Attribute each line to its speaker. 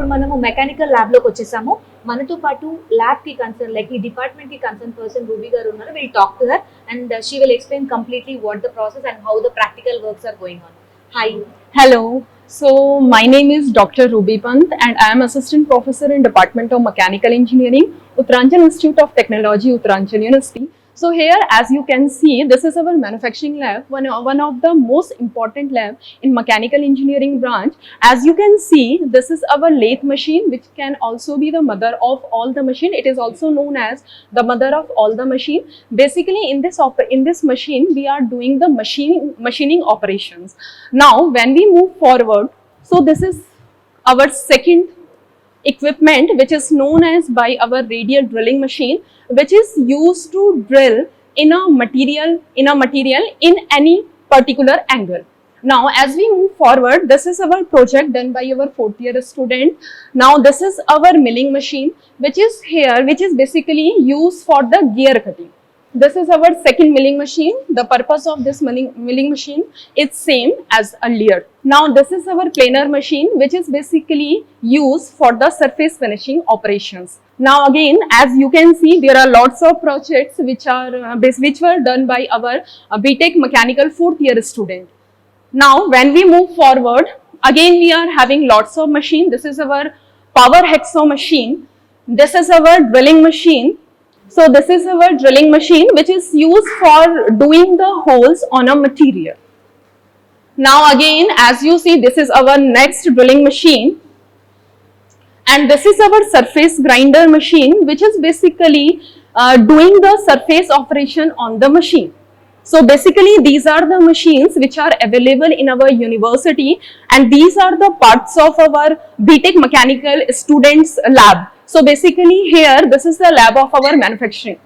Speaker 1: ఇప్పుడు మనము mechanical lab లోకి వచ్చేసాము. మనతో పాటు ల్యాబ్ కి కన్సర్న్ లైక్ ఈ డిపార్ట్మెంట్ కి కన్సర్న్ పర్సన్ రూబీ గారు ఉన్నారు. Will talk to her and she will explain completely what the process and how the practical works are going on. Hi.
Speaker 2: Hello. So my name is Dr. Ruby Pant and I am Assistant Professor in Department of Mechanical Engineering, Uttaranchal Institute of Technology, Uttaranchal University. So here, as you can see, this is our manufacturing lab, one of the most important lab in mechanical engineering branch. As you can see, this is our lathe machine, which can also be the mother of all the machine. It is also known as the mother of all the machine. Basically, in this machine, we are doing the machining operations. Now, when we move forward, so this is our second equipment, which is known as by our radial drilling machine, which is used to drill in a material in any particular angle. Now as we move forward, this is our project done by our 4th year student. Now this is our milling machine, which is here, which is basically used for the gear cutting. This is our second milling machine. The purpose of this milling machine is same as earlier. Now this is our planer machine, which is basically used for the surface finishing operations. Now again, as you can see, there are lots of projects which were done by our BTech Mechanical 4th year student. Now when we move forward, again we are having lots of machine. This is our power hacksaw machine. This is our drilling machine. So this is our drilling machine, which is used for doing the holes on a material. Now again, as you see, this is our next drilling machine. And this is our surface grinder machine, which is basically doing the surface operation on the machine. So basically, these are the machines which are available in our university, and these are the parts of our BTech Mechanical students lab. So basically here, this is the lab of our manufacturing.